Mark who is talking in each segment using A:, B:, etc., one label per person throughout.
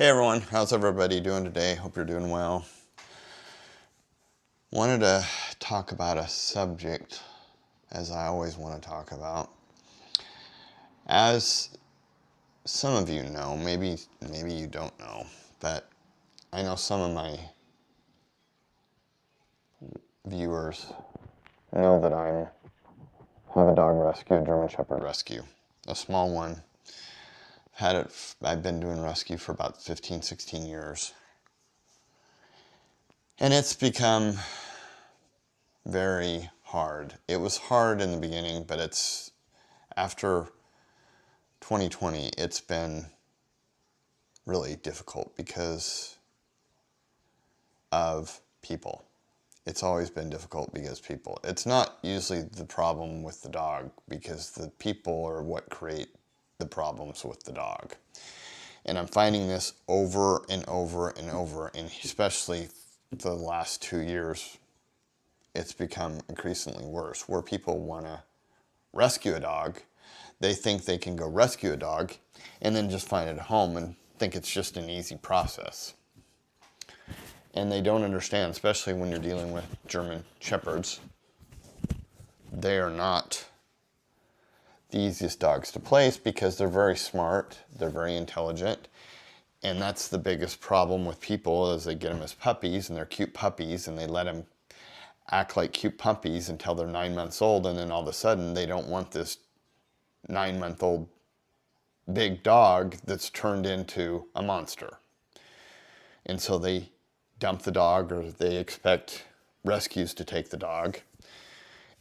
A: Hey everyone, how's everybody doing today? Hope you're doing well. Wanted to talk about a subject, as I always want to talk about. As some of you know, maybe you don't know, but I know some of my viewers know that I have a dog rescue, a German Shepherd rescue, a small one. I've been doing rescue for about 15, 16 years. And it's become very hard. It was hard in the beginning, but after 2020, it's been really difficult because of people. It's always been difficult because people. It's not usually the problem with the dog because the people are what create the problems with the dog. And I'm finding this over and over and over, and especially the last 2 years, it's become increasingly worse, where people want to rescue a dog. They think they can go rescue a dog and then just find it at home and think it's just an easy process. And they don't understand, especially when you're dealing with German Shepherds, they are not the easiest dogs to place because they're very smart, they're very intelligent, and that's the biggest problem with people is they get them as puppies and they're cute puppies and they let them act like cute puppies until they're 9 months old, and then all of a sudden they don't want this 9-month-old big dog that's turned into a monster. And so they dump the dog, or they expect rescues to take the dog.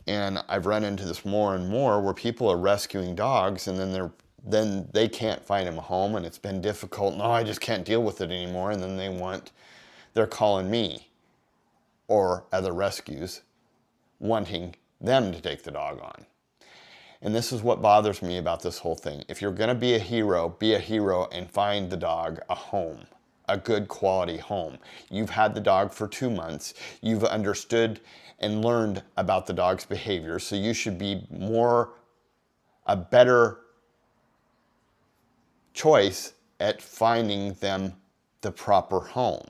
A: And I've run into this more and more where people are rescuing dogs and then they can't find them a home, and it's been difficult. No, I just can't deal with it anymore. And then they're calling me or other rescues wanting them to take the dog on. And this is what bothers me about this whole thing. If you're going to be a hero and find the dog a home, a good quality home. You've had the dog for 2 months. You've understood and learned about the dog's behavior, so you should be a better choice at finding them the proper home.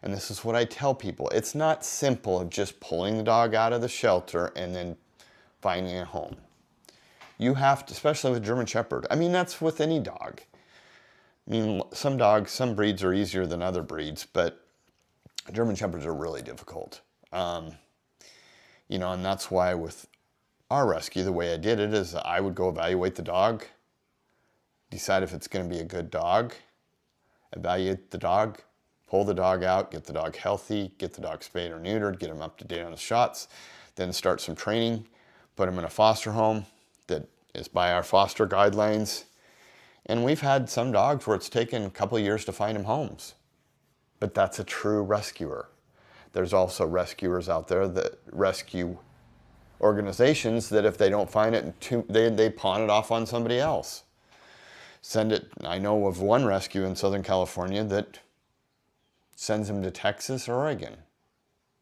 A: And this is what I tell people. It's not simple of just pulling the dog out of the shelter and then finding a home. You have to, especially with German Shepherd. I mean, that's with any dog. I mean, some breeds are easier than other breeds, but German Shepherds are really difficult. And that's why with our rescue, the way I did it is I would go evaluate the dog, decide if it's going to be a good dog, evaluate the dog, pull the dog out, get the dog healthy, get the dog spayed or neutered, get him up to date on the shots, then start some training, put him in a foster home that is by our foster guidelines. And we've had some dogs where it's taken a couple of years to find them homes. But that's a true rescuer. There's also rescuers out there that rescue organizations that if they don't find it, they pawn it off on somebody else. I know of one rescue in Southern California that sends them to Texas or Oregon.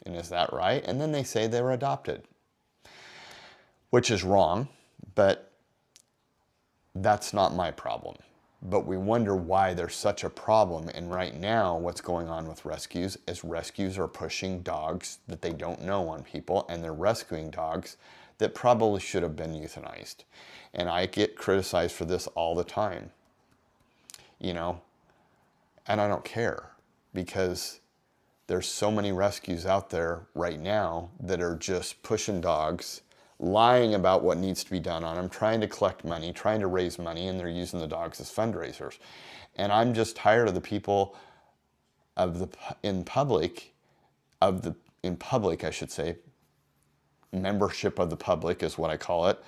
A: And is that right? And then they say they were adopted, which is wrong, but that's not my problem. But we wonder why there's such a problem. And right now, what's going on with rescues is rescues are pushing dogs that they don't know on people, and they're rescuing dogs that probably should have been euthanized. And I get criticized for this all the time, and I don't care because there's so many rescues out there right now that are just pushing dogs, lying about what needs to be done on them, trying to collect money, trying to raise money, and they're using the dogs as fundraisers. And I'm just tired of the people in public, I should say, membership of the public is what I call it,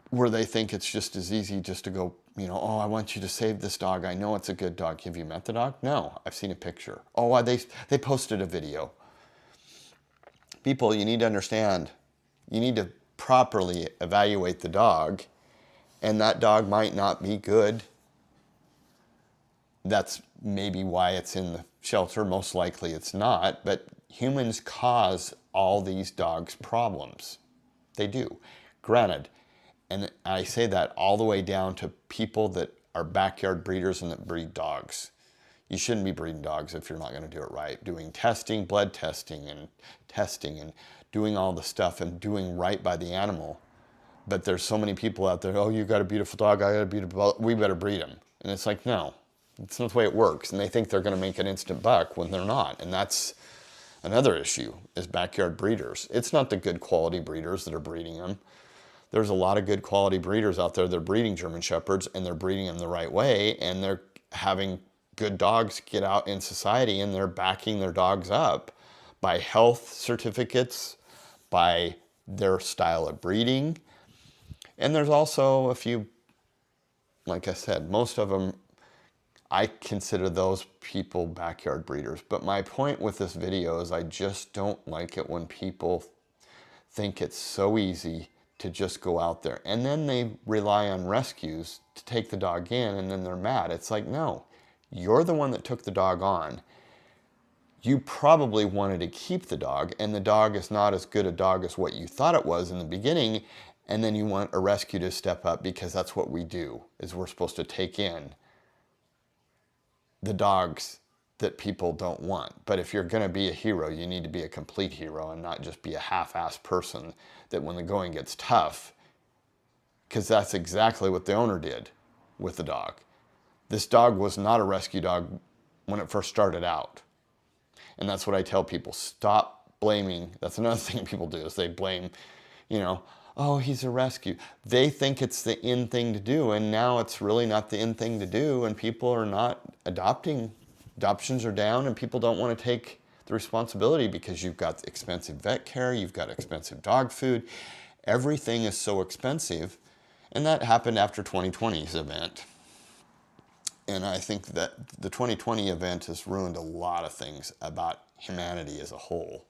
A: where they think it's just as easy just to go, oh, I want you to save this dog. I know it's a good dog. Have you met the dog? No, I've seen a picture. Oh, they posted a video. People, you need to understand, you need to properly evaluate the dog, and that dog might not be good. That's maybe why it's in the shelter. Most likely it's not, but humans cause all these dogs problems. They do. Granted, and I say that all the way down to people that are backyard breeders and that breed dogs. You shouldn't be breeding dogs if you're not going to do it right. Doing testing, blood testing and doing all the stuff and doing right by the animal. But there's so many people out there, oh, you got a beautiful dog, I got a beautiful dog, we better breed him. And it's like, no, it's not the way it works. And they think they're going to make an instant buck when they're not. And that's another issue, is backyard breeders. It's not the good quality breeders that are breeding them. There's a lot of good quality breeders out there that are breeding German Shepherds, and they're breeding them the right way, and they're having good dogs get out in society, and they're backing their dogs up by health certificates, by their style of breeding. And there's also a few, like I said, most of them, I consider those people backyard breeders. But my point with this video is I just don't like it when people think it's so easy to just go out there. And then they rely on rescues to take the dog in, and then they're mad. It's like, no, you're the one that took the dog on. You probably wanted to keep the dog, and the dog is not as good a dog as what you thought it was in the beginning, and then you want a rescue to step up because that's what we do, is we're supposed to take in the dogs that people don't want. But if you're going to be a hero, you need to be a complete hero and not just be a half-assed person that when the going gets tough, because that's exactly what the owner did with the dog. This dog was not a rescue dog when it first started out. And that's what I tell people, stop blaming. That's another thing people do, is they blame, you know, oh, he's a rescue. They think it's the in thing to do, and now it's really not the in thing to do, and people are not adopting. Adoptions are down, and people don't want to take the responsibility because you've got expensive vet care, you've got expensive dog food. Everything is so expensive, and that happened after 2020's event. And I think that the 2020 event has ruined a lot of things about humanity as a whole.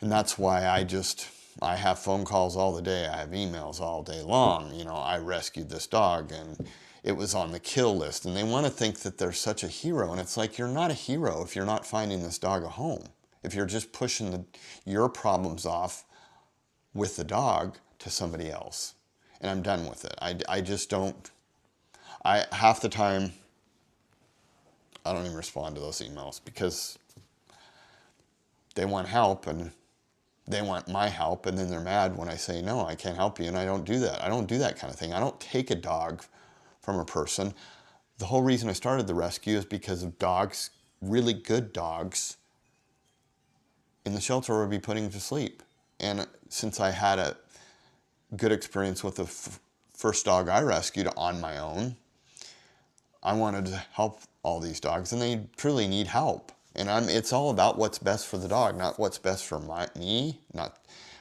A: And that's why I have phone calls all the day. I have emails all day long. You know, I rescued this dog and it was on the kill list. And they want to think that they're such a hero. And it's like, you're not a hero if you're not finding this dog a home. If you're just pushing your problems off with the dog to somebody else. And I'm done with it. I just don't. Half the time, I don't even respond to those emails because they want help and they want my help, and then they're mad when I say, no, I can't help you, and I don't do that. I don't do that kind of thing. I don't take a dog from a person. The whole reason I started the rescue is because of dogs, really good dogs, in the shelter would be putting to sleep. And since I had a good experience with the first dog I rescued on my own, I wanted to help all these dogs, and they truly need help. And it's all about what's best for the dog, not what's best for me, not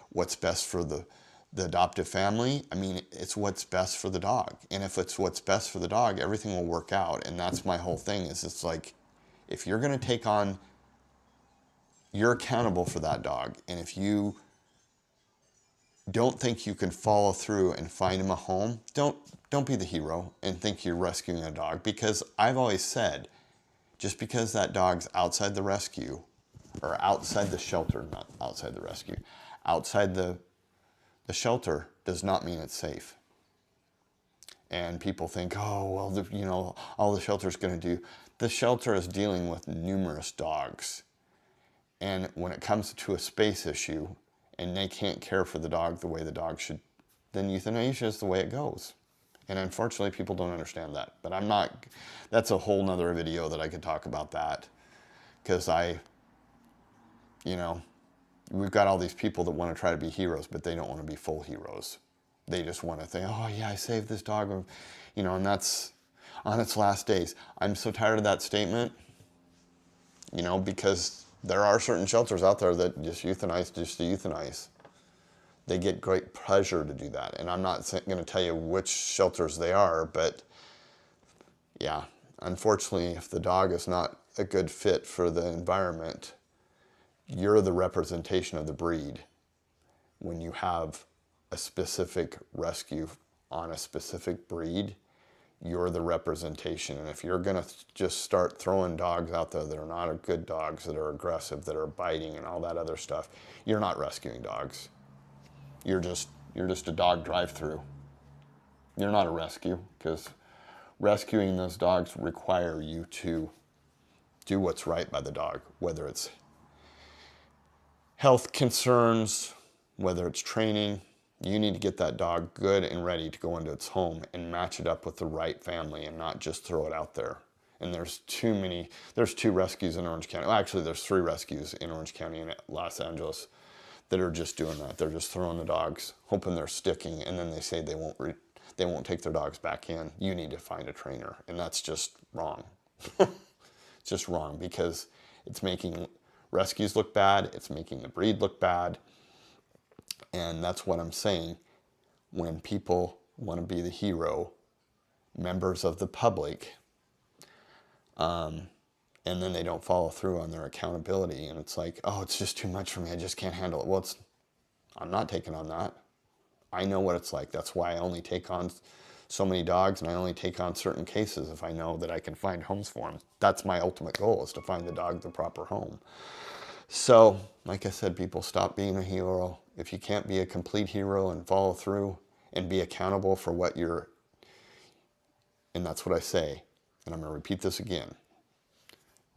A: what's best for the adoptive family. I mean, it's what's best for the dog. And if it's what's best for the dog, everything will work out. And that's my whole thing, is it's like, if you're going to take on, you're accountable for that dog. And if you don't think you can follow through and find him a home, don't be the hero and think you're rescuing a dog. Because I've always said, just because that dog's outside the rescue, or outside the shelter, not outside the rescue, outside the shelter does not mean it's safe. And people think, oh, well, all the shelter's going to do. The shelter is dealing with numerous dogs. And when it comes to a space issue, and they can't care for the dog the way the dog should, then euthanasia is the way it goes. And unfortunately, people don't understand that. But that's a whole nother video that I could talk about that. Because we've got all these people that want to try to be heroes, but they don't want to be full heroes. They just want to think, oh yeah, I saved this dog, and that's on its last days. I'm so tired of that statement, because there are certain shelters out there that just euthanize, just to euthanize. They get great pleasure to do that. And I'm not going to tell you which shelters they are, but yeah, unfortunately, if the dog is not a good fit for the environment, you're the representation of the breed. When you have a specific rescue on a specific breed, you're the representation. And if you're going to just start throwing dogs out there that are not good dogs, that are aggressive, that are biting and all that other stuff, you're not rescuing dogs. You're just a dog drive-through. You're not a rescue, because rescuing those dogs require you to do what's right by the dog, whether it's health concerns, whether it's training. You need to get that dog good and ready to go into its home and match it up with the right family and not just throw it out there. And there's two rescues in Orange County. Well, actually, there's 3 rescues in Orange County and Los Angeles that are just doing that. They're just throwing the dogs, hoping they're sticking, and then they say they won't take their dogs back in. You need to find a trainer, and that's just wrong. It's just wrong because it's making rescues look bad. It's making the breed look bad. And that's what I'm saying. When people want to be the hero, members of the public, and then they don't follow through on their accountability, and it's like, oh, it's just too much for me. I just can't handle it. Well, I'm not taking on that. I know what it's like. That's why I only take on so many dogs, and I only take on certain cases if I know that I can find homes for them. That's my ultimate goal, is to find the dog the proper home. So, like I said, people, stop being a hero. If you can't be a complete hero and follow through and be accountable for what you're, and that's what I say, and I'm going to repeat this again.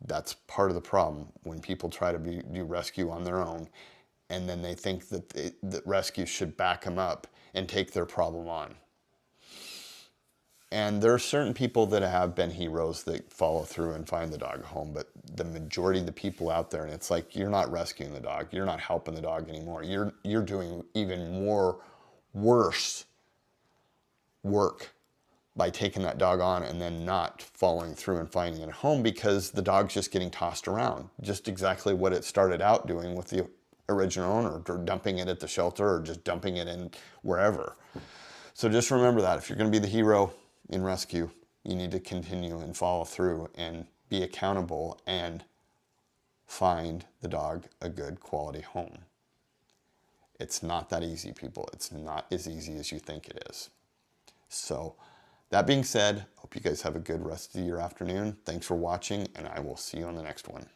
A: That's part of the problem when people try to do rescue on their own, and then they think that rescue should back them up and take their problem on. And there are certain people that have been heroes that follow through and find the dog a home, but the majority of the people out there, and it's like, you're not rescuing the dog, you're not helping the dog anymore. You're doing even worse work by taking that dog on and then not following through and finding it a home, because the dog's just getting tossed around. Just exactly what it started out doing with the original owner, or dumping it at the shelter, or just dumping it in wherever. So just remember that if you're going to be the hero in rescue, you need to continue and follow through and be accountable and find the dog a good quality home. It's not that easy, people. It's not as easy as you think it is. So that being said, hope you guys have a good rest of your afternoon. Thanks for watching, and I will see you on the next one.